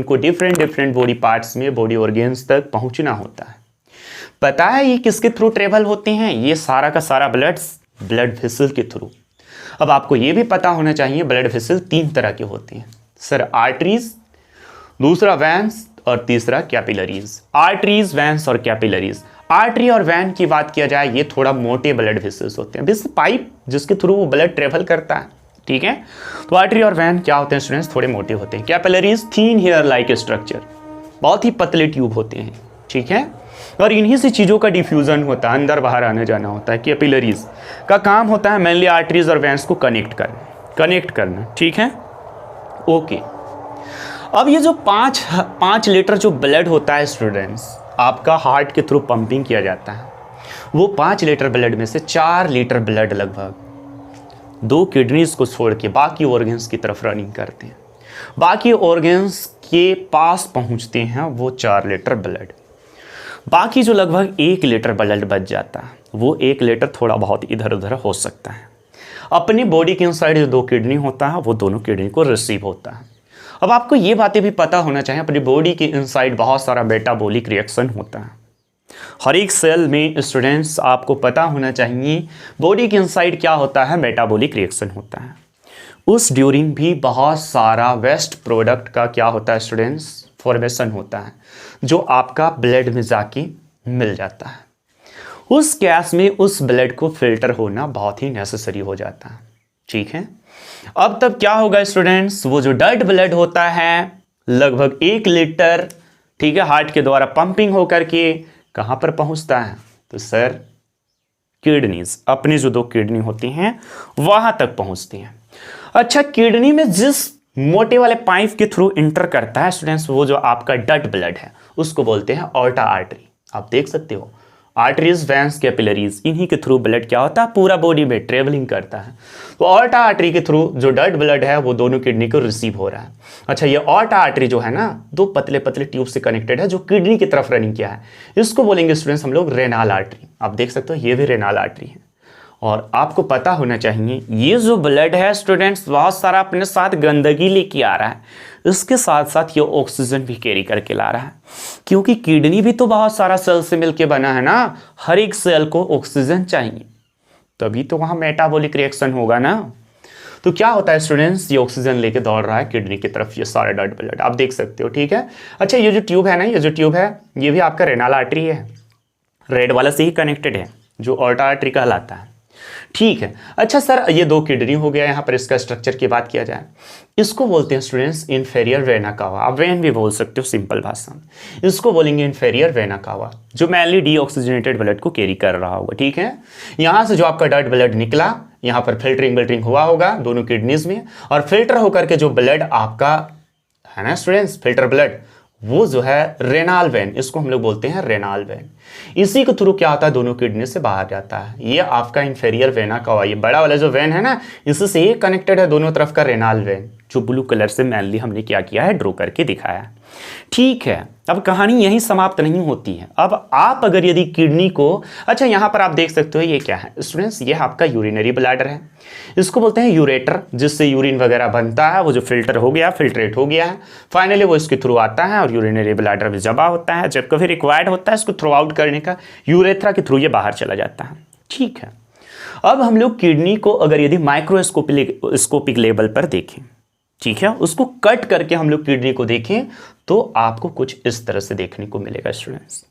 को different different body parts में, body organs तक पहुंचना होता है। पता है ये किसके थ्रू ट्रेवल होते हैं? ये सारा का सारा ब्लड वेसल के थ्रू। अब आपको ये भी पता होना चाहिए ब्लड वेसल 3 तरह के होते हैं सर, आर्टरीज, दूसरा वेन्स और तीसरा कैपिलरीज। आर्टरीज, वेन्स और कैपिलरीज। आर्टरी और वैन की बात किया जाए, ये थोड़ा मोटे ब्लड वेसल्स होते हैं, बेस पाइप जिसके थ्रू वो ब्लड ट्रेवल करता है, ठीक है। तो आर्टरी और वैन क्या होते हैं स्टूडेंट्स? थोड़े मोटे होते हैं। कैपिलरीज थीन हेयर लाइक स्ट्रक्चर, बहुत ही पतले ट्यूब होते हैं, ठीक है। और इन्हीं से चीज़ों का डिफ्यूजन होता है, अंदर बाहर आने जाना होता है। कैपिलरीज का काम होता है मेनली आर्टरीज और वैन्स को कनेक्ट करना, ठीक है, ओके। अब ये जो 5 लीटर जो ब्लड होता है स्टूडेंट्स, आपका हार्ट के थ्रू पंपिंग किया जाता है, वो 5 लीटर ब्लड में से 4 लीटर ब्लड लगभग 2 किडनीज को छोड़ के बाकी ऑर्गन्स की तरफ रनिंग करते हैं। बाकी ऑर्गन्स के पास पहुंचते हैं वो 4 लीटर ब्लड। बाकी जो लगभग 1 लीटर ब्लड बच जाता है, वो 1 लीटर थोड़ा बहुत इधर उधर हो सकता है। अपनी बॉडी के इनसाइड जो 2 किडनी होता है, वो दोनों किडनी को रिसीव होता है। अब आपको ये बातें भी पता होना चाहिए, अपनी बॉडी के इनसाइड बहुत सारा मेटाबॉलिक रिएक्शन होता है। हर एक सेल में स्टूडेंट्स आपको पता होना चाहिए बॉडी के इनसाइड क्या होता है, मेटाबॉलिक रिएक्शन होता है। उस ड्यूरिंग भी बहुत सारा वेस्ट प्रोडक्ट का क्या होता है स्टूडेंट्स, फॉर्मेशन होता है, जो आपका ब्लड में जाके मिल जाता है। उस केस में उस ब्लड को फिल्टर होना बहुत ही नेसेसरी हो जाता है, ठीक है। अब तब क्या होगा स्टूडेंट्स, वो जो डेड ब्लड होता है लगभग 1 लीटर, ठीक है, हार्ट के द्वारा पंपिंग होकर के कहां पर पहुंचता है? तो सर किडनीज, अपनी जो 2 किडनी होती हैं वहां तक पहुंचती हैं। अच्छा, किडनी में जिस मोटे वाले पाइप के थ्रू इंटर करता है स्टूडेंट्स, वो जो आपका डेड ब्लड है उसको बोलते हैं ऑर्टा आर्टरी। आप देख सकते हो आर्टरीज, वेन्स, कैपिलरीज, इन्हीं के थ्रू ब्लड क्या होता है, पूरा बॉडी में ट्रेवलिंग करता है। तो ऑर्टा आर्टरी के थ्रू जो डेड ब्लड है वो दोनों किडनी को रिसीव हो रहा है। अच्छा, ये ऑर्टा आर्टरी जो है ना, 2 पतले पतले ट्यूब से कनेक्टेड है, जो किडनी की तरफ रनिंग किया है, इसको बोलेंगे स्टूडेंट्स हम लोग रेनाल आर्टरी। आप देख सकते हो ये भी रेनाल आर्टरी है। और आपको पता होना चाहिए ये जो ब्लड है स्टूडेंट्स, बहुत सारा अपने साथ गंदगी लेके आ रहा है, इसके साथ साथ ये ऑक्सीजन भी कैरी करके ला रहा है, क्योंकि किडनी भी तो बहुत सारा सेल से मिलके बना है ना। हर एक सेल को ऑक्सीजन चाहिए, तभी तो वहां मेटाबॉलिक रिएक्शन होगा ना। तो क्या होता है स्टूडेंट्स, ये ऑक्सीजन लेके दौड़ रहा है किडनी की तरफ, ये सारा डेड ब्लड आप देख सकते हो, ठीक है। अच्छा, ये जो ट्यूब है ना, ये जो ट्यूब है ये भी आपका रेनाल आर्टरी है, रेड वाला से ही कनेक्टेड है, जो ऑर्टा आर्टरी कहलाता है, ठीक है। अच्छा सर, ये 2 किडनी हो गया, यहाँ पर इसका स्ट्रक्चर की बात किया जाए, इसको बोलते हैं स्टूडेंट्स इंफेरियर वेना कावा। आप वेन भी बोल सकते हो सिंपल भाषा में, इसको बोलेंगे इंफेरियर वेना कावा, जो मैनली डीऑक्सीजनेटेड ब्लड को कैरी कर रहा होगा, ठीक है। यहाँ से जो आपका डेड ब्लड निकला, यहाँ पर फिल्टरिंग हुआ होगा दोनों किडनीज में, और फिल्टर होकर के जो ब्लड आपका है ना स्टूडेंट्स, फिल्टर ब्लड, वो जो है रेनाल वेन, इसको हम लोग बोलते हैं रेनाल वेन। इसी के थ्रू क्या होता है, दोनों किडनी से बाहर जाता है। ये आपका इंफेरियर वेना कावा, ये बड़ा वाला जो वेन है ना, इससे ये कनेक्टेड है दोनों तरफ का रेनाल वेन, जो ब्लू कलर से मैनली हमने क्या किया है, ड्रॉ करके दिखाया है, ठीक है। अब कहानी यहीं समाप्त नहीं होती है। अब आप अगर यदि किडनी को, अच्छा यहाँ पर आप देख सकते हो ये क्या है स्टूडेंट्स, ये आपका यूरिनरी ब्लैडर है, इसको बोलते हैं यूरेटर, जिससे यूरिन वगैरह बनता है, वो जो फिल्टर हो गया, फिल्ट्रेट हो गया है, फाइनली वो इसके थ्रू आता है और यूरिनरी ब्लैडर में जमा होता है। जब कभी रिक्वायर्ड होता है इसको थ्रो आउट करने का, यूरेथ्रा के थ्रू ये बाहर चला जाता है, ठीक है। अब हम लोग किडनी को अगर यदि माइक्रोस्कोपिक लेवल पर देखें, ठीक है, उसको कट करके हम लोग किडनी को देखें, तो आपको कुछ इस तरह से देखने को मिलेगा स्टूडेंट्स।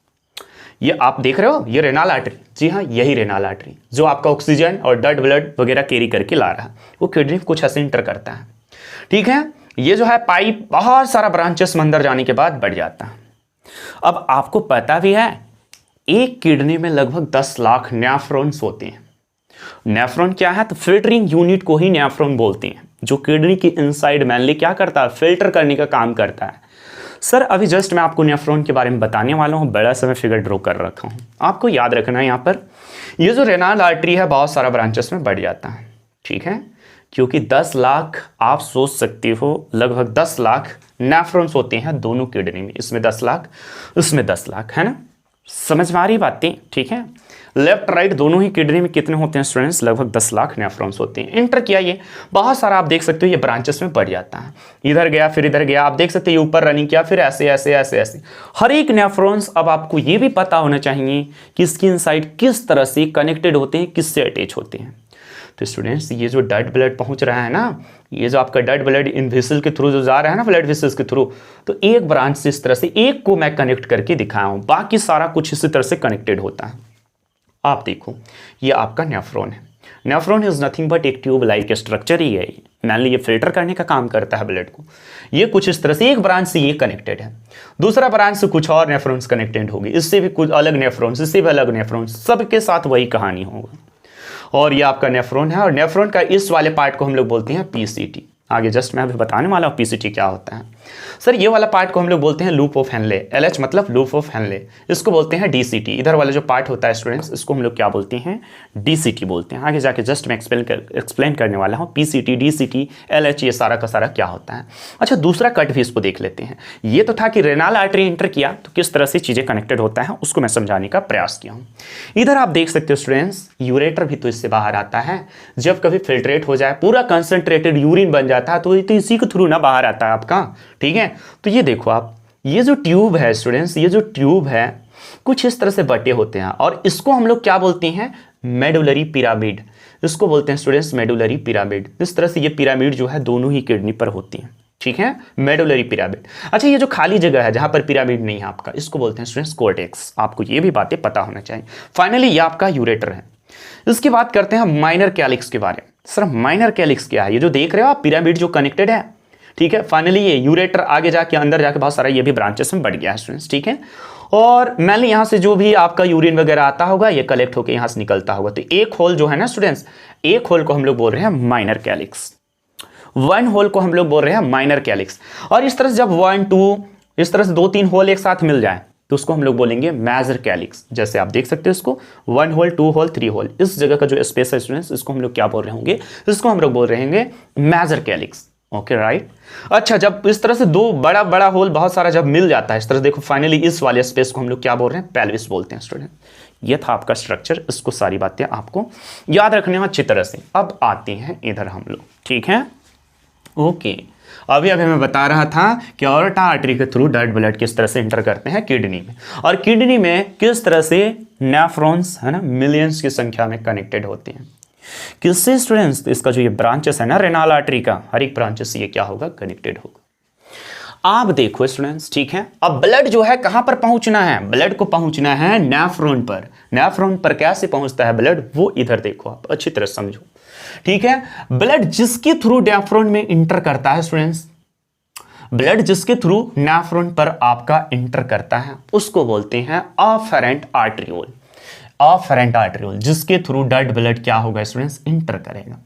ये आप देख रहे हो, ये रेनाल आर्टरी, जी हाँ, यही रेनाल आर्टरी जो आपका ऑक्सीजन और डेड ब्लड वगैरह कैरी करके ला रहा है, वो किडनी को कुछ ऐसे इंटर करता है, ठीक है। ये जो है पाइप बहुत सारा ब्रांचेस में अंदर जाने के बाद बढ़ जाता है। अब आपको पता भी है एक किडनी में लगभग 10 लाख नेफ्रॉन्स होते हैं। नेफ्रॉन क्या है, तो फिल्टरिंग यूनिट को ही नेफ्रॉन बोलते हैं, जो किडनी की इनसाइड मैनली क्या करता है, फिल्टर करने का काम करता है। सर अभी जस्ट मैं आपको नेफ्रॉन के बारे में बताने वाला हूँ, बड़ा सा मैं फिगर ड्रॉ कर रखा हूँ, आपको याद रखना है यहाँ पर ये जो रेनाल आर्टरी है बहुत सारा ब्रांचेस में बढ़ जाता है, ठीक है, क्योंकि 10 लाख आप सोच सकते हो लगभग 10 लाख नेफ्रॉन्स होते हैं दोनों किडनी में, इसमें 10 लाख, इसमें 10 लाख, है ना, समझ में आ रही बातें, ठीक है। लेफ्ट राइट दोनों ही किडनी में कितने होते हैं स्टूडेंट्स? लगभग 10 लाख नेफ्रॉन्स होते हैं। इंटर किया ये बहुत सारा, आप देख सकते हो ये ब्रांचेस में बढ़ जाता है, इधर गया फिर इधर गया, आप देख सकते हो ये ऊपर रनिंग किया, फिर ऐसे ऐसे ऐसे ऐसे हर एक नेफ्रॉन्स। अब आपको ये भी पता होना चाहिए कि स्किन साइड किस तरह से कनेक्टेड होते हैं, किससे अटैच होते हैं। तो स्टूडेंट्स ये जो डेड ब्लड पहुंच रहा है ना, ये जो आपका डेड ब्लड इन वेसल के थ्रू जो जा रहा है ना, ब्लड वेसल्स के थ्रू, तो एक ब्रांच से इस तरह से एक को मैं कनेक्ट करके दिखाया हूं, बाकी सारा कुछ इसी तरह से कनेक्टेड होता है। आप देखो ये आपका नेफ्रॉन है। नेफ्रॉन इज नथिंग बट एक ट्यूब लाइक स्ट्रक्चर ही है, मान ली ये फिल्टर करने का काम करता है ब्लड को। ये कुछ इस तरह से एक ब्रांच से ये कनेक्टेड है, दूसरा ब्रांच से कुछ और नेफ्रॉन्स कनेक्टेड होगी, इससे भी कुछ अलग नेफ्रॉन्स, इससे भी अलग नेफ्रॉन्स, सबके साथ वही कहानी होगा। और ये आपका नेफ्रॉन है, और नेफ्रॉन का इस वाले पार्ट को हम लोग बोलते हैं पीसीटी। आगे जस्ट मैं अभी बताने वाला हूँ पीसीटी क्या होता है। सर ये वाला पार्ट को हम लोग बोलते हैं लूप ऑफ हेनले, एलएच मतलब लूप ऑफ हेनले, इसको बोलते हैं डीसीटी। इधर वाला जो पार्ट होता है स्टूडेंट्स, इसको हम लोग क्या बोलते हैं? डीसीटी बोलते हैं। आगे जाके जस्ट मैं एक्सप्लेन करने वाला हूँ पीसीटी, डीसीटी, एलएच, ये सारा का सारा क्या होता है। अच्छा दूसरा कट भी इसको देख लेते हैं। ये तो था कि रेनाल आर्टरी इंटर किया तो किस तरह से चीज़ें कनेक्टेड होता है, उसको मैं समझाने का प्रयास किया हूँ। इधर आप देख सकते हो स्टूडेंट्स, यूरेटर भी तो इससे बाहर आता है। जब कभी फिल्ट्रेट हो जाए, पूरा कंसनट्रेटेड यूरिन बन जाता है, तो इसी के थ्रू ना बाहर आता है आपका, ठीक है। तो ये देखो आप, ये जो ट्यूब है स्टूडेंट्स, ये जो ट्यूब है कुछ इस तरह से बटे होते हैं, और इसको हम लोग क्या बोलते हैं? Medullary pyramid. इसको बोलते हैं स्टूडेंट्स मेडुलरी पिरामिड। इस तरह से ये पिरामिड जो है दोनों ही किडनी पर होती है, ठीक है, मेडुलरी पिरामिड। अच्छा ये जो खाली जगह है जहां पर पिरामिड नहीं है आपका, इसको बोलते हैं स्टूडेंट्स कोर्टेक्स। आपको ये भी बातें पता होना चाहिए। फाइनली ये आपका यूरेटर है। इसकी बात करते हैं माइनर कैलिक्स के बारे में। सर माइनर कैलिक्स क्या है? ये जो देख रहे हो आप पिरामिड जो कनेक्टेड है, ठीक है। फाइनली ये यूरेटर आगे जाके अंदर जाके बहुत सारा ये भी ब्रांचेस में बढ़ गया है स्टूडेंट्स, ठीक है। और मैंने यहाँ से जो भी आपका यूरिन वगैरह आता होगा ये कलेक्ट होकर यहाँ से निकलता होगा। तो एक होल जो है ना स्टूडेंट्स, एक होल को हम लोग बोल रहे हैं माइनर कैलिक्स, वन होल को हम लोग बोल रहे हैं माइनर कैलिक्स। और इस तरह से जब 1 2 इस तरह से 2-3 होल एक साथ मिल जाए तो उसको हम लोग बोलेंगे मेजर कैलिक्स। जैसे आप देख सकते हो इसको 1 होल 2 होल 3 होल, इस जगह का जो स्पेस है स्टूडेंट्स, इसको हम लोग क्या बोल रहे होंगे? इसको हम लोग बोल रहे होंगे मेजर कैलिक्स। Okay right. अच्छा जब इस तरह से दो बड़ा बड़ा होल बहुत सारा जब मिल जाता है इस तरह, देखो फाइनली इस वाले स्पेस को हम लोग क्या बोल रहे हैं? पेल्विस बोलते हैं स्टूडेंट। ये था आपका स्ट्रक्चर, इसको सारी बातें आपको याद रखने में अच्छी तरह से। अब आते हैं इधर हम लोग, ठीक है, ओके। अभी मैं बता रहा था कि ऑर्टा आर्टरी के थ्रू डेड ब्लड किस तरह से इंटर करते हैं किडनी में, और किडनी में किस तरह से नेफ्रॉन्स है ना मिलियंस की संख्या में कनेक्टेड होते हैं। किससे स्टूडेंट्स? इसका जो ये ब्रांचेस है ना रेनाल आर्टरी का, हर एक ब्रांचेस ये क्या होगा? कनेक्टेड होगा। आप देखो स्टूडेंट्स, ठीक है। अब ब्लड जो है कहां पर पहुंचना है? ब्लड को पहुंचना है नेफ्रॉन पर। नेफ्रॉन पर कैसे पहुंचता है ब्लड, वो इधर देखो आप अच्छी तरह समझो, ठीक है। ब्लड जिसके थ्रू नेफ्रॉन में इंटर करता है स्टूडेंट्स, ब्लड जिसके थ्रू नेफ्रॉन पर आपका इंटर करता है उसको बोलते हैं अफेरेंट आर्टरियोल। अफेरेंट आर्टरियोल जिसके थ्रू डेड ब्लड क्या होगा स्टूडेंट्स? इंटर करेगा।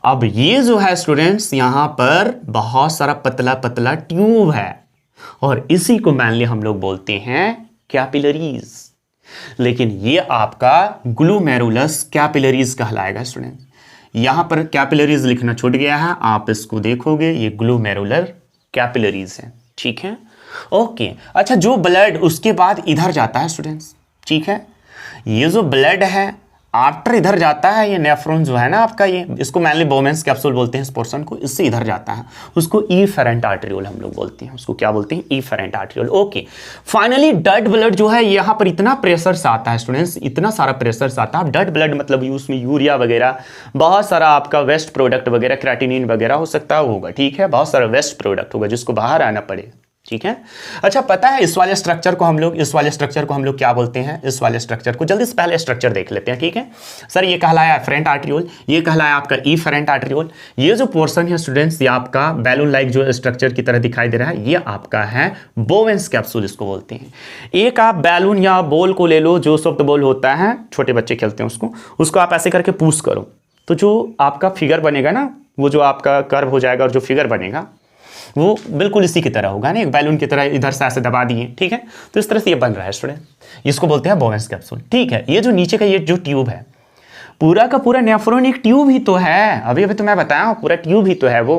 अब ये जो है स्टूडेंट्स, यहां पर बहुत सारा पतला पतला ट्यूब है, और इसी को मेनली हम लोग बोलते हैं कैपिलरीज। लेकिन ये आपका ग्लूमेरुलस कैपिलरीज कहलाएगा स्टूडेंट्स। यहां पर कैपिलरीज लिखना छूट गया है, आप इसको देखोगे ये ग्लूमेरुलर कैपिलरीज है, ठीक है, ओके। अच्छा जो ब्लड उसके बाद इधर जाता है स्टूडेंट्स, ठीक है, ये जो ब्लड है आफ्टर इधर जाता है, ये नेफ्रॉन जो है ना आपका, ये इसको मेनली बोमेंस कैप्सूल बोलते हैं इस पोर्शन को, इससे इधर जाता है, उसको इफेरेंट आर्टरियोल हम लोग बोलते हैं। उसको क्या बोलते हैं? Efferent आर्टरियोल, okay. Finally dead blood जो है यहाँ पर इतना प्रेशर से आता है स्टूडेंट्स, इतना सारा प्रेशर से आता है। डेड ब्लड मतलब उसमें यूरिया वगैरह बहुत सारा आपका वेस्ट प्रोडक्ट वगैरह, क्रेटिनिन वगैरह हो सकता है होगा, ठीक है, बहुत सारा वेस्ट प्रोडक्ट होगा जिसको बाहर आना पड़ेगा, ठीक है। अच्छा पता है इस वाले स्ट्रक्चर को हम लोग क्या बोलते हैं? इस वाले स्ट्रक्चर को जल्दी से पहले स्ट्रक्चर देख लेते हैं, ठीक है। सर ये कहलाया एफरेंट आर्टरियोल, ये कहलाया आपका इफेरेंट आर्टरियोल। ये जो पोर्शन है स्टूडेंट्स, ये आपका बैलून लाइक जो स्ट्रक्चर की तरह दिखाई दे रहा है, ये आपका है बोवेंस कैप्सूल इसको बोलते हैं। एक आप बैलून या बॉल को ले लो, जो सॉफ्ट बॉल होता है, छोटे बच्चे खेलते हैं उसको आप ऐसे करके पुश करो तो जो आपका फिगर बनेगा ना, वो जो आपका कर्व हो जाएगा और जो फिगर बनेगा वो बिल्कुल इसी की तरह होगा ना, एक बैलून की तरह इधर से ऐसे दबा दिए, ठीक है। तो इस तरह से ये बन रहा है स्टूडेंट, इसको बोलते हैं बोवेंस कैप्सूल, ठीक है। ये जो नीचे का ये जो ट्यूब है, पूरा का पूरा नेफ्रॉन एक ट्यूब ही तो है। अभी तो मैं बताया पूरा ट्यूब ही तो है वो।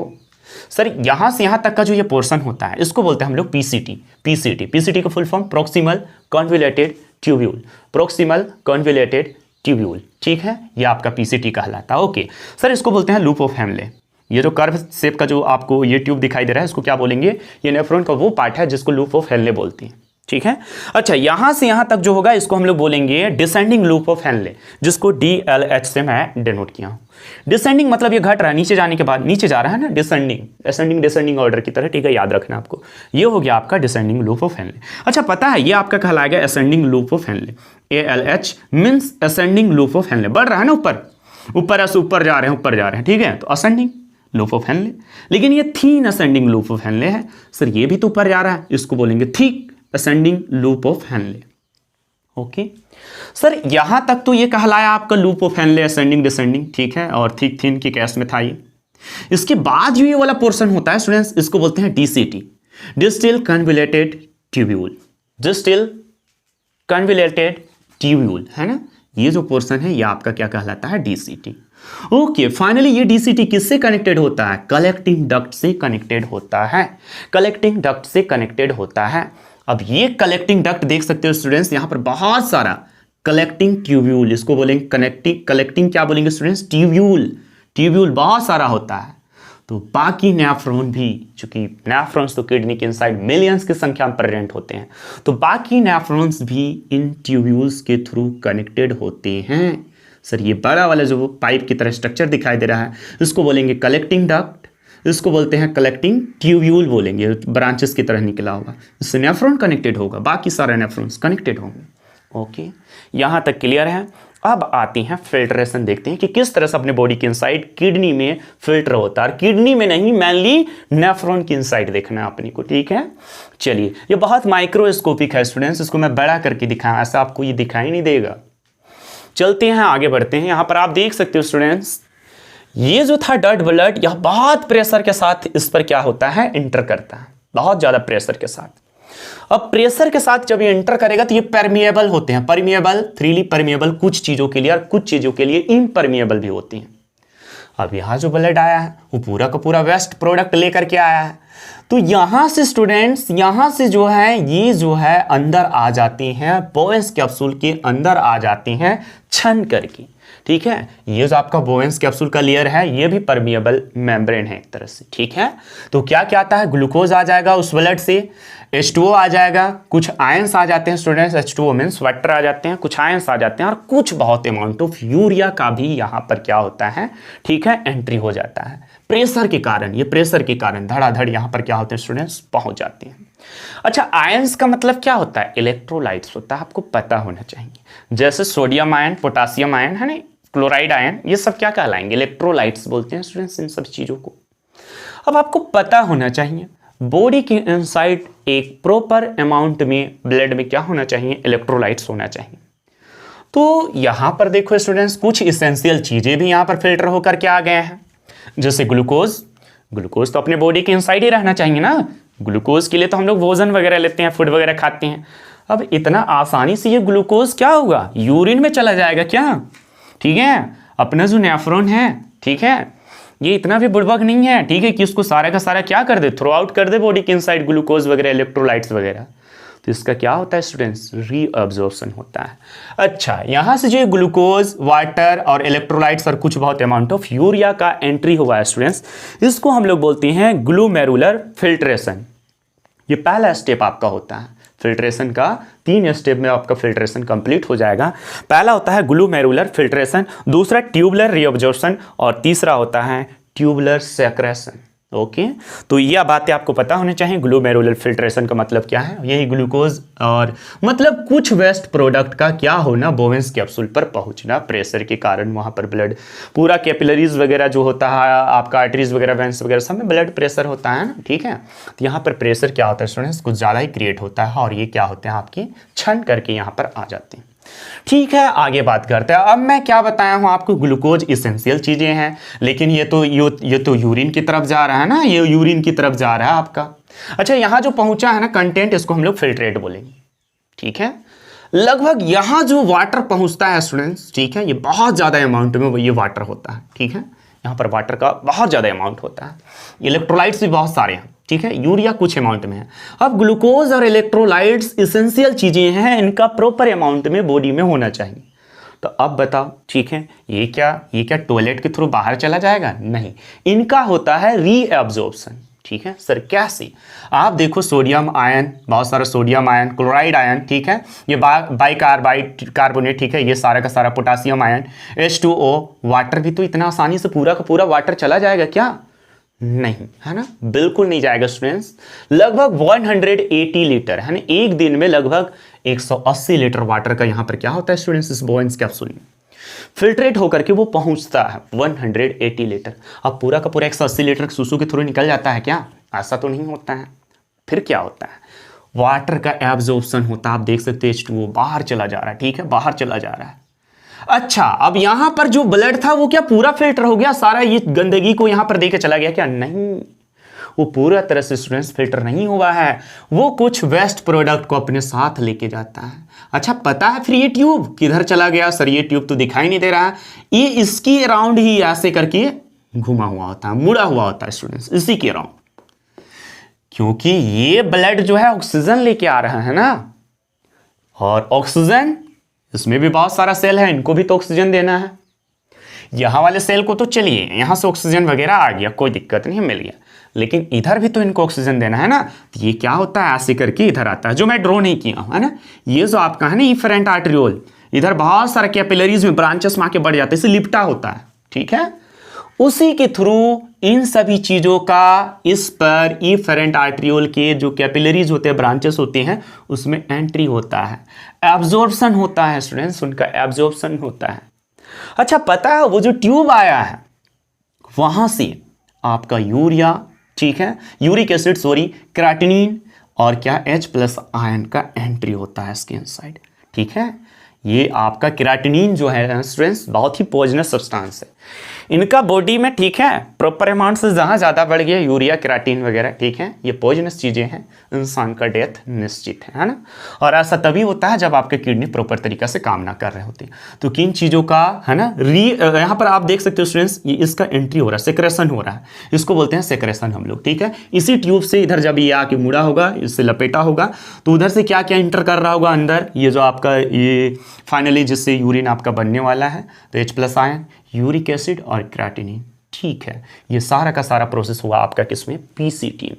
सर यहां से यहां तक का जो ये पोर्शन होता है इसको बोलते हैं हम लोग पीसीटी। पीसीटी का full form proximal convoluted tubule, proximal convoluted tubule, ठीक है, ये आपका पीसीटी कहलाता है। ओके सर, इसको बोलते हैं लूप ऑफ हेनले। ये जो कर्व शेप का जो आपको ये ट्यूब दिखाई दे रहा है, इसको क्या बोलेंगे? ये नेफ्रॉन का वो पार्ट है जिसको लूप ऑफ हेनले बोलती हैं, ठीक है। अच्छा, यहां से यहां तक जो होगा इसको हम लोग बोलेंगे डिसेंडिंग लूप ऑफ हेनले, जिसको DLH से मैं डिनोट किया हूं। डिसेंडिंग मतलब ये घट रहा है, नीचे जाने के बाद नीचे जा रहा है ना, डिसेंडिंग असेंडिंग डिसेंडिंग ऑर्डर की तरह, ठीक है, याद रखना आपको। ये हो गया आपका डिसेंडिंग लूप ऑफ हेनले। अच्छा, पता है ये आपका कहलाएगा ascending loop of Henle. ALH means ascending loop of Henle, बढ़ रहा है ना ऊपर ऊपर, ऐसे ऊपर जा रहे हैं, ठीक है, तो असेंडिंग लूप ऑफ हेनले। लेकिन ये थीन असेंडिंग लूप ऑफ हेनले है सर, ये भी तो ऊपर जा रहा है, इसको बोलेंगे thick ascending loop of Henle. Okay sir, यहां तक तो ये कहलाया आपका loop of Henle ascending descending, ठीक है, और थिक थिन की केस में था ये। इसके बाद जो ये वाला पोर्शन होता है स्टूडेंट्स, इसको बोलते हैं DCT, distil convoluted tubule. Distil convoluted tubule है ना, ये जो पोर्शन है ये आपका क्या कहलाता है? DCT। ओके, फाइनली ये DCT किससे कनेक्टेड होता है? कलेक्टिंग डक्ट से कनेक्टेड होता है, कलेक्टिंग डक्ट से कनेक्टेड होता है। अब ये कलेक्टिंग डक्ट देख सकते हो स्टूडेंट्स, यहां पर बहुत सारा कलेक्टिंग ट्यूब्यूल, इसको बोलेंगे कलेक्टिंग क्या बोलेंगे स्टूडेंट्स? ट्यूब्यूल। ट्यूब्यूल बहुत सारा होता है। तो बाकी नेफ्रॉन भी, चूंकि नेफ्रॉन्स तो किडनी के इनसाइड मिलियंस की संख्या में प्रेजेंट होते हैं, तो बाकी नेफ्रॉन्स भी इन ट्यूब्यूल्स के थ्रू कनेक्टेड होते हैं। सर, ये बड़ा वाला जो पाइप की तरह स्ट्रक्चर दिखाई दे रहा है, इसको बोलेंगे कलेक्टिंग डक्ट, इसको बोलते हैं कलेक्टिंग ट्यूब्यूल बोलेंगे, ब्रांचेस की तरह निकला होगा, इससे नेफ्रॉन कनेक्टेड होगा, बाकी सारे नेफ्रॉन्स कनेक्टेड होंगे। ओके, यहां तक क्लियर है। अब आती हैं फिल्ट्रेशन, देखते हैं कि किस तरह से अपने बॉडी के इनसाइड किडनी में फिल्टर होता है। किडनी में नहीं, मेनली नेफ्रॉन की इनसाइड देखना है अपने को, ठीक है। चलिए, ये बहुत माइक्रोस्कोपिक है स्टूडेंट्स, इसको मैं बड़ा करके दिखाया, ऐसा आपको ये दिखाई नहीं देगा। चलते हैं आगे बढ़ते हैं। यहां पर आप देख सकते हो स्टूडेंट्स, ये जो था डर्ट ब्लड, यह बहुत प्रेशर के साथ इस पर क्या होता है? इंटर करता है, बहुत ज्यादा प्रेशर के साथ। अब प्रेशर के साथ जब ये एंटर करेगा तो ये परमिएबल होते हैं, परमिएबल, फ्रीली परमिएबल कुछ चीजों के लिए, और कुछ चीजों के लिए इम्परमिएबल भी होती हैं। अब यहां जो ब्लड आया है वो पूरा का पूरा वेस्ट प्रोडक्ट लेकर के आया है, तो यहां से स्टूडेंट्स, यहां से जो है ये जो है अंदर आ जाती हैं, बोवेंस कैप्सूल के अंदर आ जाती हैं छन करके, ठीक है। ये जो आपका बोवेंस कैप्सूल का लेयर है ये भी परमिएबल मेम्ब्रेन है एक तरह से, ठीक है। तो क्या क्या आता है? ग्लूकोज आ जाएगा उस ब्लड से, H2O आ जाएगा, कुछ आयंस आ जाते हैं स्टूडेंट्स, H2O मीन्स वाटर आ जाते हैं, कुछ आयंस आ जाते हैं, और कुछ बहुत अमाउंट ऑफ यूरिया का भी यहाँ पर क्या होता है? ठीक है, एंट्री हो जाता है प्रेशर के कारण। ये प्रेशर के कारण धड़ाधड़ यहाँ पर क्या होते हैं स्टूडेंट्स? पहुंच जाते हैं। अच्छा, आयंस का मतलब क्या होता है? इलेक्ट्रोलाइट्स होता है, आपको पता होना चाहिए। जैसे सोडियम आयन, पोटासियम आयन है ना, क्लोराइड आयन, ये सब क्या कहलाएंगे? इलेक्ट्रोलाइट्स बोलते हैं स्टूडेंट्स इन सब चीजों को। अब आपको पता होना चाहिए बॉडी के इनसाइड एक प्रॉपर अमाउंट में ब्लड में क्या होना चाहिए? इलेक्ट्रोलाइट्स होना चाहिए। तो यहां पर देखो स्टूडेंट्स, कुछ इसेंशियल चीजें भी यहां पर फिल्टर होकर के आ गए हैं, जैसे ग्लूकोज। ग्लूकोज तो अपने बॉडी के इनसाइड ही रहना चाहिए ना, ग्लूकोज के लिए तो हम लोग भोजन वगैरह लेते हैं, फूड वगैरह खाते हैं। अब इतना आसानी से ये ग्लूकोज क्या होगा? यूरिन में चला जाएगा क्या? ठीक है, अपना जो नेफ्रॉन है, ठीक है, ये इतना भी बुड़बक नहीं है, ठीक है, कि उसको सारा का सारा क्या कर दे? थ्रो आउट कर दे बॉडी के इनसाइड ग्लूकोज वगैरह, इलेक्ट्रोलाइट्स वगैरह। तो इसका क्या होता है स्टूडेंट्स? रीअब्जॉर्प्शन होता है। अच्छा, यहां से जो ग्लूकोज, वाटर और इलेक्ट्रोलाइट्स और कुछ बहुत अमाउंट ऑफ यूरिया का एंट्री हुआ है स्टूडेंट्स, इसको हम लोग बोलते हैं ग्लूमेरुलर फिल्ट्रेशन। ये पहला स्टेप आपका होता है फिल्ट्रेशन का। 3 स्टेप में आपका फिल्ट्रेशन कंप्लीट हो जाएगा। पहला होता है ग्लूमेरुलर फिल्ट्रेशन, दूसरा ट्यूबुलर रीअब्जॉर्प्शन, और तीसरा होता है ट्यूबुलर सेक्रेशन। ओके, तो यह बातें आपको पता होनी चाहिए। ग्लूमेरुलर फिल्ट्रेशन का मतलब क्या है? यही ग्लूकोज और मतलब कुछ वेस्ट प्रोडक्ट का क्या होना, बोवेंस कैप्सूल पर पहुंचना प्रेशर के कारण। वहां पर ब्लड पूरा कैपिलरीज वगैरह जो होता है, आपका आर्टरीज वगैरह, वेंस वगैरह, सब में ब्लड प्रेशर होता है ना, ठीक है। तो यहाँ पर प्रेशर क्या होता है स्टूडेंट्स? कुछ ज़्यादा ही क्रिएट होता है, और ये क्या होते हैं? आपके छन करके यहाँ पर आ जाते हैं। ठीक है, आगे बात करते हैं। अब मैं क्या बताया हूं आपको? ग्लूकोज इसेंशियल चीजें हैं, लेकिन ये तो यूरिन की तरफ जा रहा है ना, ये यूरिन की तरफ जा रहा है आपका। अच्छा, यहां जो पहुंचा है ना कंटेंट, इसको हम लोग फिल्ट्रेट बोलेंगे, ठीक है। लगभग यहां जो वाटर पहुंचता है स्टूडेंट्स, ठीक है, ये बहुत ज्यादा अमाउंट में ये वाटर होता है, ठीक है। यहाँ पर वाटर का बहुत ज्यादा अमाउंट होता है, इलेक्ट्रोलाइट्स भी बहुत सारे हैं, ठीक है, यूरिया कुछ अमाउंट में है। अब ग्लूकोज और इलेक्ट्रोलाइट्स इसेंशियल चीजें हैं, इनका प्रॉपर अमाउंट में बॉडी में होना चाहिए। तो अब बताओ, ठीक है, ये क्या टॉयलेट के थ्रू बाहर चला जाएगा? नहीं, इनका होता है रीअब्जॉर्प्शन। ठीक है सर, कैसे? आप देखो सोडियम आयन, बहुत सारा सोडियम आयन, क्लोराइड आयन, ठीक है, ये बाइकार्बोनेट, ठीक है, ये सारा का सारा पोटासियम आयन, H2O, वाटर भी तो इतना आसानी से पूरा का पूरा वाटर चला जाएगा क्या? नहीं, है ना, बिल्कुल नहीं जाएगा स्टूडेंट्स। लगभग 180 लीटर, है ना, एक दिन में लगभग 180 लीटर वाटर का यहां पर क्या होता है स्टूडेंट्स, इस बोवेंस कैप्सूल में फिल्ट्रेट होकर के वो पहुंचता है 180 लीटर। अब पूरा का पूरा 180 लीटर सुसु के थ्रू निकल जाता है क्या? ऐसा तो नहीं होता है। फिर क्या होता है? वाटर का एब्जॉर्प्शन होता है। आप देख सकते हैं H2O बाहर चला जा रहा है, ठीक है, बाहर चला जा रहा है। अच्छा, अब यहां पर जो ब्लड था वो क्या पूरा फिल्टर हो गया, सारा ये गंदगी को यहां पर देके चला गया क्या? नहीं, वो पूरा तरह से स्टूडेंट्स फिल्टर नहीं हुआ है, वो कुछ वेस्ट प्रोडक्ट को अपने साथ लेके जाता है। अच्छा, पता है फिर ये ट्यूब किधर चला गया? सर ये ट्यूब तो दिखाई नहीं दे रहा है, ये इसकी अराउंड ही ऐसे करके घुमा हुआ होता है, मुड़ा हुआ होता है स्टूडेंट्स, इसी के अराउंड, क्योंकि ये ब्लड जो है ऑक्सीजन लेके आ रहा है ना, और ऑक्सीजन, इसमें भी बहुत सारा सेल है, इनको भी तो ऑक्सीजन देना है। यहां वाले सेल को तो चलिए यहां से ऑक्सीजन वगैरह आ गया, कोई दिक्कत नहीं, मिल गया, लेकिन इधर भी तो इनको ऑक्सीजन देना है ना। तो ये क्या होता है, ऐसे करके इधर आता है, जो मैं ड्रॉ नहीं किया हूं, है ना। ये जो आपका है ना इफरेंट आर्टरियोल, इधर बहुत सारे कैपिलरीज में ब्रांचेस में आके बढ़ जाते हैं, इसे लिपटा होता है, ठीक है। उसी के थ्रू इन सभी चीजों का इस पर इफरेंट आर्टरियोल के जो कैपिलरीज होते हैं, ब्रांचेस होते हैं, उसमें एंट्री होता है, एब्जॉर्प्शन होता है स्टूडेंट्स, उनका एब्जॉर्प्शन होता है। अच्छा, पता है वो जो ट्यूब आया है वहां से आपका यूरिया, ठीक है, यूरिक एसिड, सॉरी, क्रेटिनिन और क्या H+ आयन का एंट्री होता है इसके इनसाइड, ठीक है। ये आपका क्रेटिनिन जो है स्टूडेंट्स बहुत ही पॉइजनस सब्सटेंस है, इनका बॉडी में, ठीक है, प्रॉपर अमाउंट से जहां ज्यादा बढ़ गया यूरिया, क्रेटिन वगैरह, ठीक है, ये पॉइजनस चीजें हैं, इंसान का डेथ निश्चित है ना। और ऐसा तभी होता है जब आपके किडनी प्रॉपर तरीका से काम ना कर रहे होते। तो किन चीजों का, है ना, यहां पर आप देख सकते हो स्टूडेंट्स, ये इसका एंट्री हो रहा है, सेक्रेशन हो रहा है, इसको बोलते हैं सेक्रेशन हम लोग, ठीक है। इसी ट्यूब से इधर जब ये आके मुड़ा होगा, इससे लपेटा होगा, तो उधर से क्या क्या इंटर कर रहा होगा अंदर, ये जो आपका ये फाइनली जिससे यूरिन आपका बनने वाला है, तो H+ आयन, यूरिक एसिड और क्रेटिनिन, ठीक है। ये सारा का सारा प्रोसेस हुआ आपका किसमें, PCT में।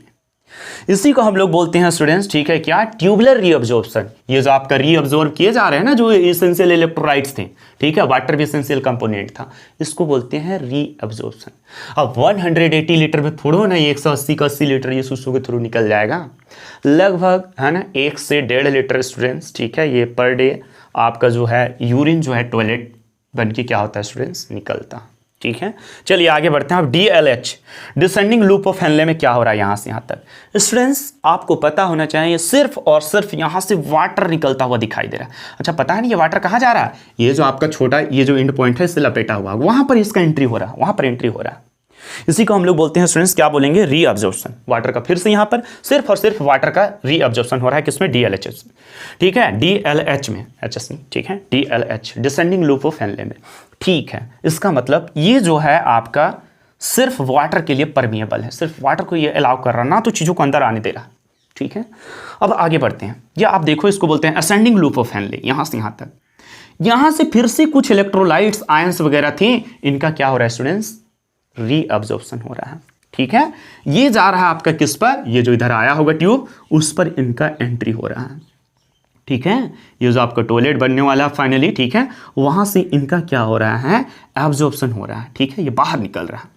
इसी को हम लोग बोलते हैं स्टूडेंट्स, ठीक है, क्या, ट्यूबुलर रीअब्जॉर्प्शन। ये जो आपका रीअब्जॉर्ब किए जा रहे हैं ना, जो एसेंशियल इलेक्ट्रोलाइट्स थे, ठीक है, वाटर भी एसेंशियल कंपोनेंट था, इसको बोलते हैं रीअब्जॉर्प्शन। अब 180 लीटर में थोड़ा ना ये 180 का 80 लीटर ये सुसु के थ्रू निकल जाएगा, लगभग, है ना, 1 से 1.5 लीटर स्टूडेंट्स, ठीक है, ये पर डे आपका जो है यूरिन जो है टॉयलेट बन के क्या होता है स्टूडेंट्स, निकलता, ठीक है। चलिए आगे बढ़ते हैं। अब DLH, descending loop of Henle में क्या हो रहा है यहां से यहां तक स्टूडेंट्स, आपको पता होना चाहिए, सिर्फ और सिर्फ यहां से वाटर निकलता हुआ दिखाई दे रहा है। अच्छा, पता है नहीं ये वाटर कहां जा रहा है, ये जो आपका छोटा ये जो एंड पॉइंट है इससे लपेटा हुआ, वहां पर इसका एंट्री हो रहा है, वहां पर एंट्री हो रहा है। इसी को हम लोग बोलते हैं स्टूडेंट्स, क्या बोलेंगे, रीअब्जॉर्प्शन। वाटर का फिर से यहां पर सिर्फ और सिर्फ वाटर का रीअब्जॉर्प्शन हो रहा है, किसमें, DLH, ठीक है, DLH में, HS में, ठीक है, DLH, descending loop of Henle में, ठीक है। इसका मतलब ये जो है आपका सिर्फ वाटर के लिए परमिएबल है, सिर्फ वाटर को ये अलाउ कर रहा, ना तो चीजों को अंदर आने दे रहा, ठीक है। अब आगे बढ़ते हैं, या आप देखो इसको बोलते हैं असेंडिंग लूप ऑफ हेनले, यहां से यहां तक, यहां से फिर से कुछ इलेक्ट्रोलाइट्स, आयंस वगैरह थे, इनका क्या हो रहा है स्टूडेंट्स, रीअब्जॉर्प्शन हो रहा है, ठीक है। ये जा रहा है आपका किस पर, ये जो इधर आया होगा ट्यूब, उस पर इनका एंट्री हो रहा है, ठीक है। ये जो आपका टॉयलेट बनने वाला फाइनली, ठीक है, वहां से इनका क्या हो रहा है, एब्जॉर्प्शन हो रहा है, ठीक है, ये बाहर निकल रहा है।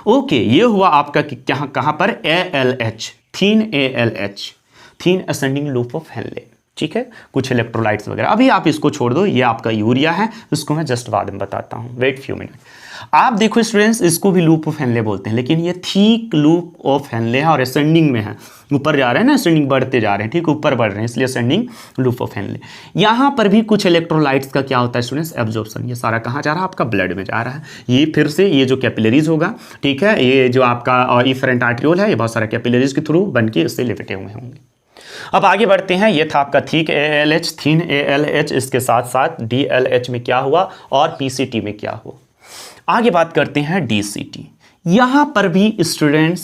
ओके, ये हुआ आपका कहां पर, ALH, thin ALH, thin ascending loop of Henle, ठीक है, कुछ इलेक्ट्रोलाइट्स वगैरह। अभी आप इसको छोड़ दो, ये आपका यूरिया है, इसको मैं जस्ट बाद में बताता हूं, वेट फ्यू मिनट। आप देखो स्टूडेंट्स, इसको भी लूप ऑफ हेनले बोलते हैं, लेकिन ये थिक लूप ऑफ हेनले है और असेंडिंग में है, ऊपर जा रहे हैं ना, असेंडिंग बढ़ते जा रहे हैं, ठीक, ऊपर बढ़ रहे हैं, इसलिए असेंडिंग लूप ऑफ हेनले। यहां पर भी कुछ इलेक्ट्रोलाइट्स का क्या होता है स्टूडेंट्स, एब्जॉर्प्शन। ये सारा कहां जा रहा है, आपका ब्लड में जा रहा है। ये फिर से ये जो कैपिलरीज होगा, ठीक है, ये जो आपका इफरेंट आर्टरियोल है, ये बहुत सारे कैपिलरीज के थ्रू बन के इससे लिपटे हुए होंगे। अब आगे बढ़ते हैं, ये था आपका थिक ALH, थीन ALH, इसके साथ साथ DLH में क्या हुआ और PCT में क्या हुआ। आगे बात करते हैं DCT। यहां पर भी स्टूडेंट्स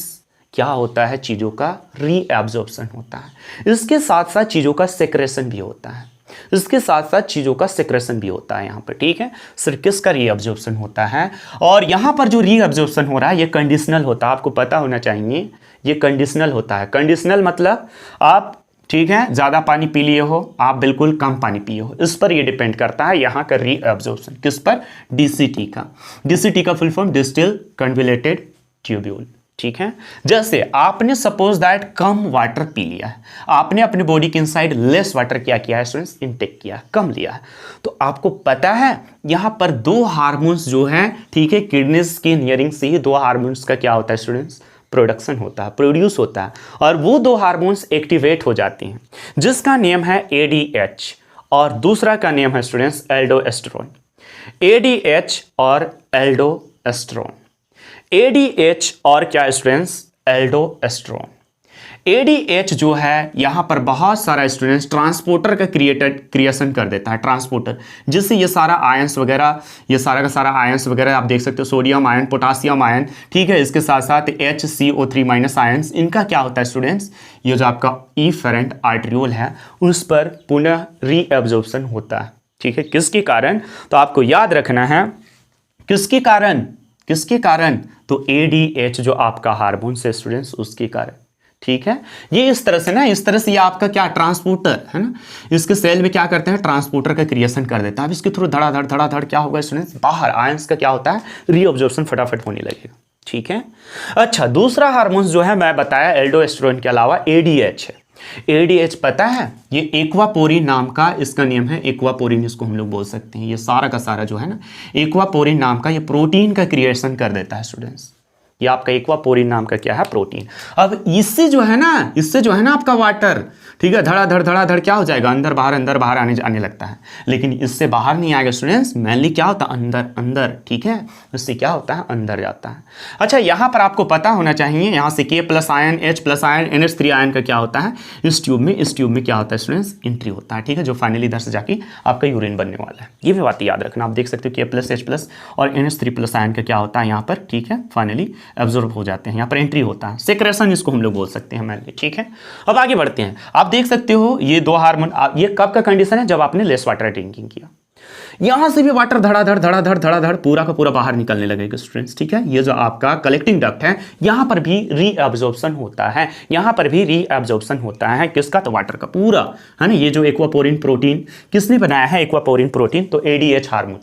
क्या होता है, चीजों का रीअब्जॉर्प्शन होता है, इसके साथ साथ चीजों का सेक्रेशन भी होता है। इसके साथ साथ चीज़ों का सिक्रेशन भी होता है यहाँ पर, ठीक है। सिर्फ किसका रीअब्जॉर्प्शन होता है, और यहाँ पर जो रीअब्जॉर्प्शन हो रहा है ये कंडीशनल होता है, आपको पता होना चाहिए ये कंडीशनल होता है। कंडीशनल मतलब आप, ठीक है, ज़्यादा पानी पी लिए हो, आप बिल्कुल कम पानी पिए हो, इस पर ये डिपेंड करता है यहाँ का रीअब्जॉर्प्शन। किस पर? डीसीटी का। डीसीटी का फुल फॉर्म डिस्टिल कन्वैलेटेड ट्यूब्यूल, ठीक है। जैसे आपने suppose that come water P लिया है, आपने अपने बॉडी के इनसाइड लेस वाटर क्या किया है स्टूडेंट्स, इनटेक किया है, कम लिया है, तो आपको पता है यहाँ पर दो हार्मोन्स जो हैं, ठीक है, किडनीज के नियरिंग से ही दो हार्मोन्स का क्या होता है स्टूडेंट्स, प्रोडक्शन होता है, प्रोड्यूस होता है, और वो दो हार्मोन्स एक्टिवेट हो जाती हैं, जिसका नेम है ADH और दूसरा का नेम है स्टूडेंट्स एल्डोस्टेरोन। ADH और एल्डोस्टेरोन, ADH और क्या स्टूडेंट्स, एल्डोस्टेरोन। ADH जो है यहाँ पर बहुत सारा स्टूडेंट्स ट्रांसपोर्टर का क्रिएशन कर देता है, ट्रांसपोर्टर, जिससे ये सारा आयंस वगैरह, ये सारा का सारा आयंस वगैरह आप देख सकते हो, सोडियम आयन, पोटासियम आयन, ठीक है, इसके साथ साथ HCO3- आयंस, इनका क्या होता है स्टूडेंट्स, ये जो आपका इफेरेंट आर्टरियोल है उस पर पुनः रीअब्जॉर्प्शन होता है, ठीक है। किसके कारण? तो आपको याद रखना है किसके कारण, किसके कारण, तो ADH जो आपका हार्मोन से स्टूडेंट्स, उसके कारण, ठीक है। ये इस तरह से ना, इस तरह से ये आपका क्या ट्रांसपोर्टर है ना, इसके सेल में क्या करते हैं, ट्रांसपोर्टर का क्रिएशन कर देता है। अब इसके थ्रू धड़ाधड़ क्या होगा स्टूडेंट्स, बाहर आयंस का क्या होता है, रीअब्जॉर्प्शन फटाफट होने लगेगा, ठीक है। अच्छा, दूसरा हार्मोन जो है मैं बताया एल्डोस्टेरोन के अलावा ADH है। ADH पता है, ये एक्वापोरिन नाम का इसका नेम है, एक्वापोरिन इसको हम लोग बोल सकते हैं। ये सारा का सारा जो है ना, एक्वापोरिन नाम का ये प्रोटीन का क्रिएशन कर देता है स्टूडेंट्स। ये आपका एक्वापोरिन नाम का क्या है, प्रोटीन। अब इससे जो है ना, इससे जो है ना आपका वाटर, ठीक है, धड़ाधड़ क्या हो जाएगा, अंदर बाहर आने लगता है, लेकिन इससे बाहर नहीं आएगा स्टूडेंट्स, मेनली क्या होता है, अंदर, ठीक है, इससे क्या होता है, अंदर जाता है। अच्छा, यहाँ पर आपको पता होना चाहिए, यहाँ से K+ ion, H+ ion, NH3 ion का क्या होता है, इस ट्यूब में क्या होता है स्टूडेंट्स, एंट्री होता है, ठीक है, जो फाइनली इधर से जाके आपका यूरिन बनने वाला है। ये भी बात याद रखना, आप देख सकते हो K+, H+ और NH3+ आयन का क्या होता है यहाँ पर, ठीक है, फाइनली एब्जॉर्ब हो जाते हैं, यहाँ पर एंट्री होता है, सेक्रेशन इसको हम लोग बोल सकते हैं मेनली, ठीक है। अब आगे बढ़ते हैं, आप देख सकते हो ये दो हार्मोन, ये कब का कंडीशन है, जब आपने लेस वाटर ड्रिंकिंग किया, यहां से भी वाटर धड़ाधड़ पूरा का पूरा बाहर निकलने लगेगा स्टूडेंट्स, ठीक है। ये जो आपका कलेक्टिंग डक्ट है, यहां पर भी रीअब्जॉर्प्शन होता है, यहां पर भी रीअब्जॉर्प्शन होता है, किसका, तो वाटर का पूरा, है ना। ये जो एक्वापोरिन प्रोटीन किसने बनाया है, एक्वापोरिन प्रोटीन, तो ADH हार्मोन,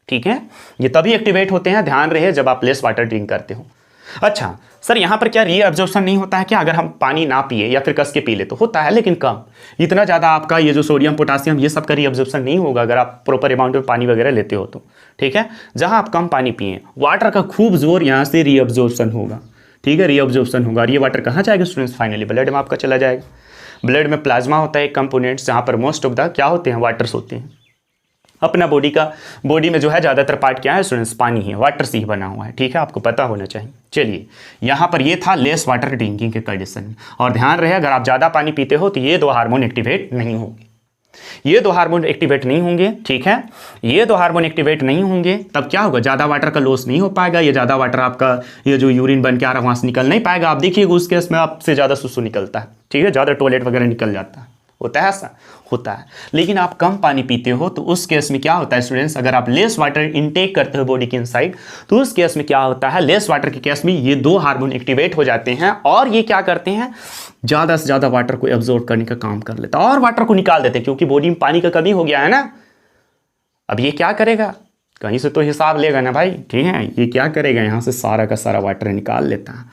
ठीक है। ये तभी एक्टिवेट होते हैं, ध्यान रहे, जब आप लेस वाटर ड्रिंक करते हो। अच्छा सर, यहाँ पर क्या रीअब्जॉर्प्शन नहीं होता है क्या, अगर हम पानी ना पिए या फिर कस के पी ले तो होता है, लेकिन कम, इतना ज़्यादा आपका ये जो सोडियम पोटासियम ये सब का रीअब्जॉर्प्शन नहीं होगा अगर आप प्रॉपर अमाउंट में पानी वगैरह लेते हो तो, ठीक है। जहाँ आप कम पानी पिए, वाटर का खूब जोर यहाँ से रीअब्जॉर्प्शन होगा, ठीक है, रीअब्जॉर्प्शन होगा, और ये वाटर कहाँ जाएगा स्टूडेंट्स, फाइनली ब्लड में आपका चला जाएगा। ब्लड में प्लाज्मा होता है एक कंपोनेंट्स, जहाँ पर मोस्ट ऑफ द क्या होते हैं, वाटर्स होते हैं। अपना बॉडी में जो है ज़्यादातर पार्ट क्या है स्टूडेंट्स, पानी ही है, वाटर से ही बना हुआ है, ठीक है, आपको पता होना चाहिए। चलिए, यहाँ पर ये था लेस वाटर ड्रिंकिंग के कंडीशन में, और ध्यान रहे अगर आप ज़्यादा पानी पीते हो तो ये दो हार्मोन एक्टिवेट नहीं होंगे, ये दो हार्मोन एक्टिवेट नहीं होंगे, ठीक है। ये दो हार्मोन एक्टिवेट नहीं होंगे, तब क्या होगा, ज़्यादा वाटर का लॉस नहीं हो पाएगा, ये ज़्यादा वाटर आपका ये जो यूरिन बन के आ रहा है वहाँ से निकल नहीं पाएगा। आप देखिएगा उस केस में आपसे ज़्यादा सुसु निकलता है, ठीक है, ज़्यादा टॉयलेट वगैरह निकल जाता है, होता है ऐसा, होता है। लेकिन आप कम पानी पीते हो तो उस केस में क्या होता है स्टूडेंट्स, अगर आप लेस वाटर इनटेक करते हो बॉडी के इनसाइड, तो उस केस में क्या होता है, लेस वाटर के केस में ये दो हार्मोन एक्टिवेट हो जाते हैं, और ये क्या करते हैं, ज़्यादा से ज़्यादा वाटर को एब्जॉर्ब करने का काम कर लेता है और वाटर को निकाल देते हैं, क्योंकि बॉडी में पानी का कमी हो गया है ना। अब ये क्या करेगा, कहीं से तो हिसाब लेगा ना भाई, ठीक है, ये क्या करेगा, यहाँ से सारा का सारा वाटर निकाल लेता है।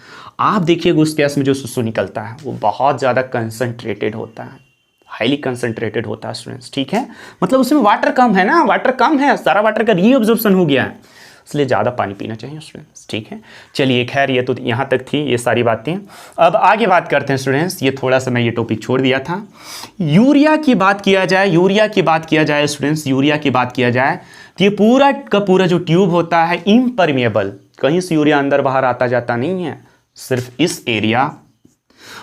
आप देखिएगा उस केस में जो सुसु निकलता है वो बहुत ज़्यादा कंसनट्रेटेड होता है, हाईली कंसंट्रेटेड होता है स्टूडेंट्स, ठीक है, मतलब उसमें वाटर कम है ना, वाटर कम है, सारा वाटर का रीअब्जॉर्प्शन हो गया है, इसलिए ज़्यादा पानी पीना चाहिए स्टूडेंट्स, ठीक है। चलिए खैर, ये तो यहाँ तक थी ये सारी बातें। अब आगे बात करते हैं स्टूडेंट्स, ये थोड़ा सा मैं ये टॉपिक छोड़ दिया था। यूरिया की बात किया जाए, स्टूडेंट्स, यूरिया की बात किया जाए तो ये पूरा का पूरा जो ट्यूब होता है इम्परमिएबल, कहीं से यूरिया अंदर बाहर आता जाता नहीं है, सिर्फ इस एरिया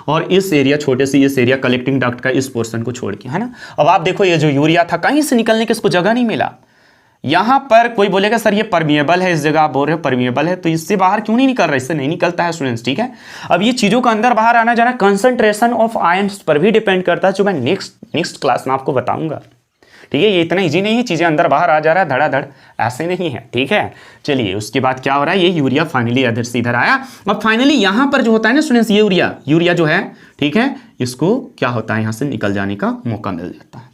और इस एरिया, छोटे से इस एरिया कलेक्टिंग डक्ट का इस पोर्शन को छोड़ के, है ना। अब आप देखो ये जो यूरिया था कहीं से निकलने की इसको जगह नहीं मिला, यहां पर कोई बोलेगा सर ये परमिएबल है, इस जगह आप बोल रहे हो परमिएबल है, तो इससे बाहर क्यों नहीं निकल रहा, इससे नहीं निकलता है स्टूडेंट्स, ठीक है। अब ये चीजों का अंदर बाहर आना जाना कंसंट्रेशन ऑफ आयंस पर भी डिपेंड करता है, जो मैं नेक्स्ट क्लास में आपको बताऊंगा, ठीक है, ये इतना ईजी नहीं है, चीज़ें अंदर बाहर आ जा रहा है धड़ाधड़, ऐसे नहीं है। ठीक है, चलिए उसके बाद क्या हो रहा है, ये यूरिया फाइनली इधर से इधर आया। अब फाइनली यहाँ पर जो होता है ना स्टूडेंट्स, ये यूरिया जो है, ठीक है, इसको क्या होता है यहाँ से निकल जाने का मौका मिल जाता है।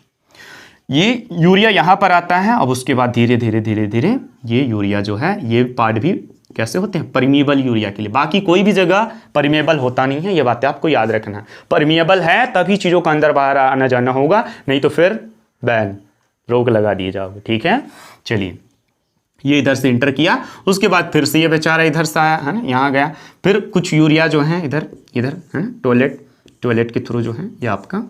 ये यूरिया यहाँ पर आता है। अब उसके बाद धीरे धीरे धीरे धीरे ये यूरिया जो है, ये पार्ट भी कैसे होते हैं, परमिएबल यूरिया के लिए। बाकी कोई भी जगह परमिएबल होता नहीं है, ये बातें आपको याद रखना है। परमिएबल है तभी चीज़ों का अंदर बाहर आना जाना होगा, नहीं तो फिर बैन, रोक लगा दिए जाओगे। ठीक है, चलिए ये इधर से इंटर किया, उसके बाद फिर से ये बेचारा इधर से आया है ना, यहाँ गया, फिर कुछ यूरिया जो है इधर है ना, टॉयलेट के थ्रू जो है ये आपका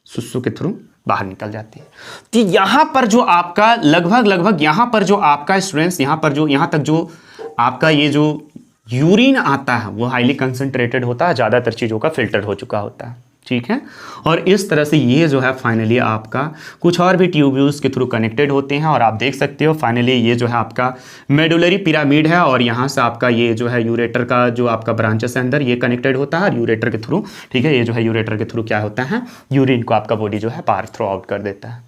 सुसु के थ्रू बाहर निकल जाती है। तो यहाँ पर जो आपका लगभग यहाँ पर जो आपका स्टूडेंट्स, यहाँ पर जो यहाँ तक जो आपका ये जो यूरिन आता है वो हाईली कंसंट्रेटेड होता है, ज़्यादातर चीज़ों का फिल्टर हो चुका होता है। ठीक है, और इस तरह से ये जो है फाइनली आपका कुछ और भी ट्यूब्यूल्स के थ्रू कनेक्टेड होते हैं, और आप देख सकते हो फाइनली ये जो है आपका मेडुलरी पिरामिड है, और यहाँ से आपका ये जो है यूरेटर का जो आपका ब्रांचेस है अंदर, ये कनेक्टेड होता है, और यूरेटर के थ्रू, ठीक है, ये जो है यूरेटर के थ्रू क्या होता है, यूरिन को आपका बॉडी जो है बाहर थ्रो आउट कर देता है।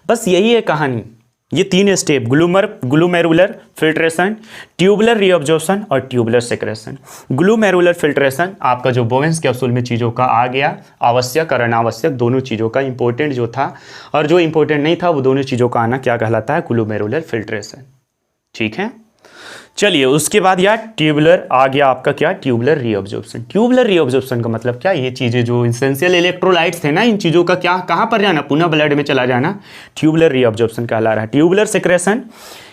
बस यही है कहानी। ये 3 स्टेप, ग्लूमेरुलर फिल्ट्रेशन, ट्यूबुलर रीअब्जॉर्प्शन और ट्यूबुलर सेक्रेशन। ग्लूमेरुलर फिल्ट्रेशन आपका जो बोवेंस कैप्सूल में चीज़ों का आ गया, आवश्यक और अनावश्यक दोनों चीज़ों का, इंपॉर्टेंट जो था और जो इंपॉर्टेंट नहीं था वो दोनों चीज़ों का आना क्या कहलाता है, ग्लूमेरुलर फिल्ट्रेशन। ठीक है, चलिए उसके बाद यार ट्यूबुलर आ गया आपका क्या, ट्यूबुलर रीअब्जॉर्प्शन। ट्यूबुलर रीअब्जॉर्प्शन का मतलब क्या, ये चीज़ें जो एसेंशियल इलेक्ट्रोलाइट्स थे ना, इन चीज़ों का क्या, कहाँ पर जाना, पुनः ब्लड में चला जाना, ट्यूबुलर रीअब्जॉर्प्शन कहला रहा है। ट्यूबुलर सेक्रेशन,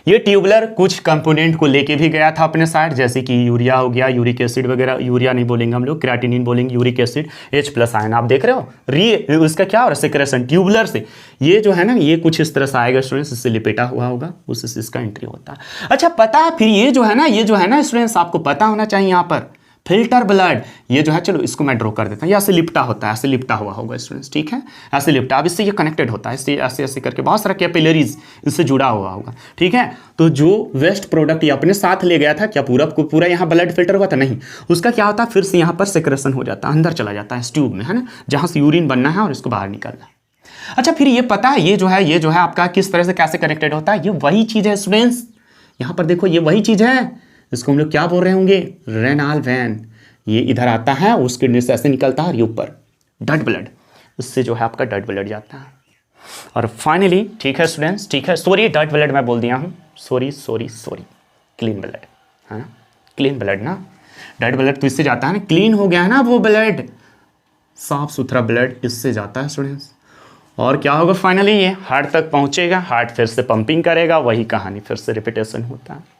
ये ट्यूबुलर कुछ कंपोनेंट को लेके भी गया था अपने साइड, जैसे कि यूरिया हो गया, यूरिक एसिड वगैरह, यूरिया नहीं बोलेंगे हम लोग, क्रिएटिनिन बोलेंगे, यूरिक एसिड, H+ आयन, आप देख रहे हो उसका क्या हो रहा है, सेक्रेशन ट्यूबुलर से। ये जो है ना, ये कुछ इस तरह से आएगा स्टूडेंट्स, इससे लिपेटा हुआ होगा, उससे इसका एंट्री होता है। अच्छा पता है फिर ये जो है ना स्टूडेंट्स, आपको पता होना चाहिए यहाँ पर फिल्टर ब्लड, ये जो है, चलो इसको मैं ड्रॉ कर देता हूँ, ये ऐसे लिपटा होता है, ऐसे लिपटा हुआ होगा स्टूडेंट्स। ठीक है, ऐसे लिपटा, अब इससे ये कनेक्टेड होता है, इससे ऐसे ऐसे करके बहुत सारा कैपिलरीज इससे जुड़ा हुआ होगा। ठीक है, तो जो वेस्ट प्रोडक्ट ये अपने साथ ले गया था, क्या पूरा यहाँ ब्लड फिल्टर हुआ था, नहीं, उसका क्या होता है, फिर से यहाँ पर सेक्रेशन हो जाता है, अंदर चला जाता है इस ट्यूब में, है ना, जहाँ से यूरिन बनना है और इसको बाहर निकलना है। अच्छा फिर ये पता है, ये जो है आपका किस तरह से कैसे कनेक्टेड होता है, ये वही चीज़ है स्टूडेंट्स, यहाँ पर देखो ये वही चीज़ है, इसको हम लोग क्या बोल रहे होंगे, रेनाल वैन। ये इधर आता है, उस किडनी से ऐसे निकलता है, और ये ऊपर डट ब्लड, इससे जो है आपका डट ब्लड जाता है। और फाइनली, ठीक है स्टूडेंट्स, ठीक है, सॉरी डट ब्लड मैं बोल दिया हूँ, सॉरी, क्लीन ब्लड, है ना, क्लीन ब्लड ना, डट ब्लड तो इससे जाता है ना, क्लीन हो गया है ना वो ब्लड, साफ सुथरा ब्लड इससे जाता है स्टूडेंट्स। और क्या होगा फाइनली, ये हार्ट तक पहुँचेगा, हार्ट फिर से पंपिंग करेगा, वही कहानी फिर से रिपीटेशन होता है।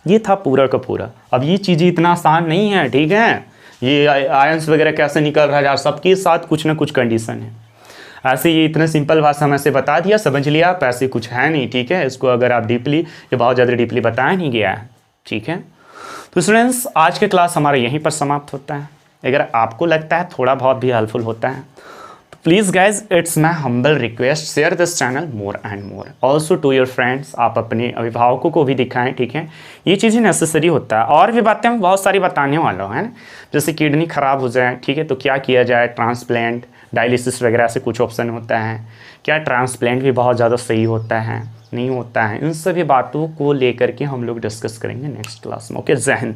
ये था पूरा का पूरा। अब ये चीज़ें इतना आसान नहीं है, ठीक है, ये आयंस वगैरह कैसे निकल रहा है यार, सबके साथ कुछ ना कुछ कंडीशन है। ऐसे ये इतना सिंपल भाषा में ऐसे बता दिया, समझ लिया आप, ऐसे कुछ है नहीं। ठीक है, इसको अगर आप डीपली, ये बहुत ज़्यादा डीपली बताया नहीं गया है। ठीक है, तो स्टूडेंट्स आज के क्लास हमारा यहीं पर समाप्त होता है। अगर आपको लगता है थोड़ा बहुत भी हेल्पफुल होता है तो please guys, it's my humble request, share this channel more and more also to your friends. आप अपने अभिभावकों को भी दिखाएं। ठीक है, ये चीज़ें नेसेसरी होता है। और भी बातें मैं बहुत सारी बताने वाला हूँ, है ना, जैसे किडनी ख़राब हो जाए, ठीक है, तो क्या किया जाए, ट्रांसप्लांट, डायलिसिस वगैरह से कुछ ऑप्शन होता है, क्या ट्रांसप्लांट भी बहुत ज़्यादा सही होता है, नहीं होता है, इन सभी बातों को लेकर के हम लोग डिस्कस करेंगे नेक्स्ट क्लास में। ओके, जय हिंद।